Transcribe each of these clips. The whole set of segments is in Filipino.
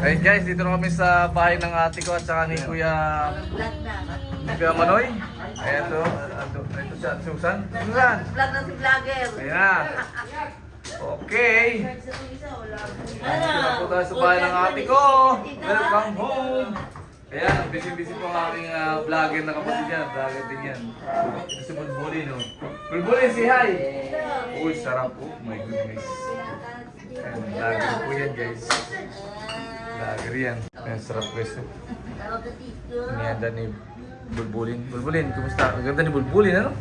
Ayun guys, dito na kami sa bahay ng ate ko at saka ni Kuya Manoy. Ayan to, ito si Ate Susan. Susan! Vlog na si vlogger. Ayan na. Okay. Dito na po tayo sa bahay ng ate ko. Welcome home. Ayan, busy-busy po ang aking vlogger na kapatid yan. Vlogger din yan. Ito si Bulbulin, no? Bulbulin, say hi! Uy, sarap po. My goodness. Ayan, vlogger po yan, guys. Vlogger yan. Ayan, sarap guys. Niyada ni Bulbulin. Bulbulin, kumusta? Ang ganda ni Bulbulin, ano?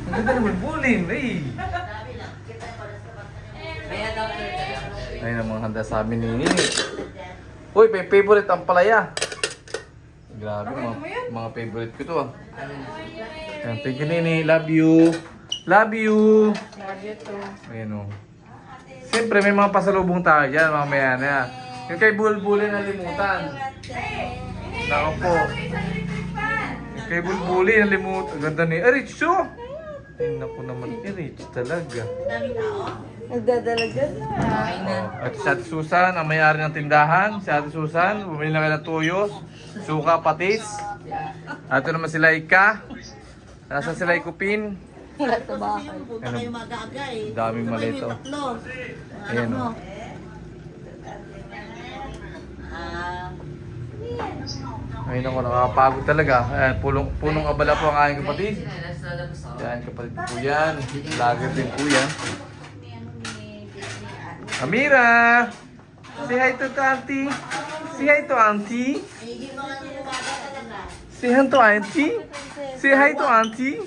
Ang ganda ni Bulbulin, ay! Ayun ang mga handa sa amin ni Nini. Uy, may favorite ang palaya. Grabe, mga favorite ko to ah. Ayan, thank you Nini, love you. Love you. Love you too. Ayan o. Siyempre may mga pasalubong tayo dyan, mamaya na. Yung kay Bulbulin nalimutan. Nako po. Yung kay Bulbulin nalimutan. Ganda ni Rich oh. Ay naku naman, Rich talaga. Nagdadalagan na. At si Ate Susan, ang may-ari ng tindahan. Si Ate Susan, bumili na kayo ng tuyos, suka, patis. At ito naman si Laika. Nasaan si Laika Pin? Wala ito ba? Punta kayo mag-aaga eh. Daming Punta kayo malito. may tatlo. Ayan o. Ayun ako, nakakapagod talaga. Ayan, punong abala po ang aking kapatid. Yan, kapatid po yan. Lager din po yan. Amira! Say hi to auntie. Say hi to auntie. Say hi to auntie. Say hi to auntie.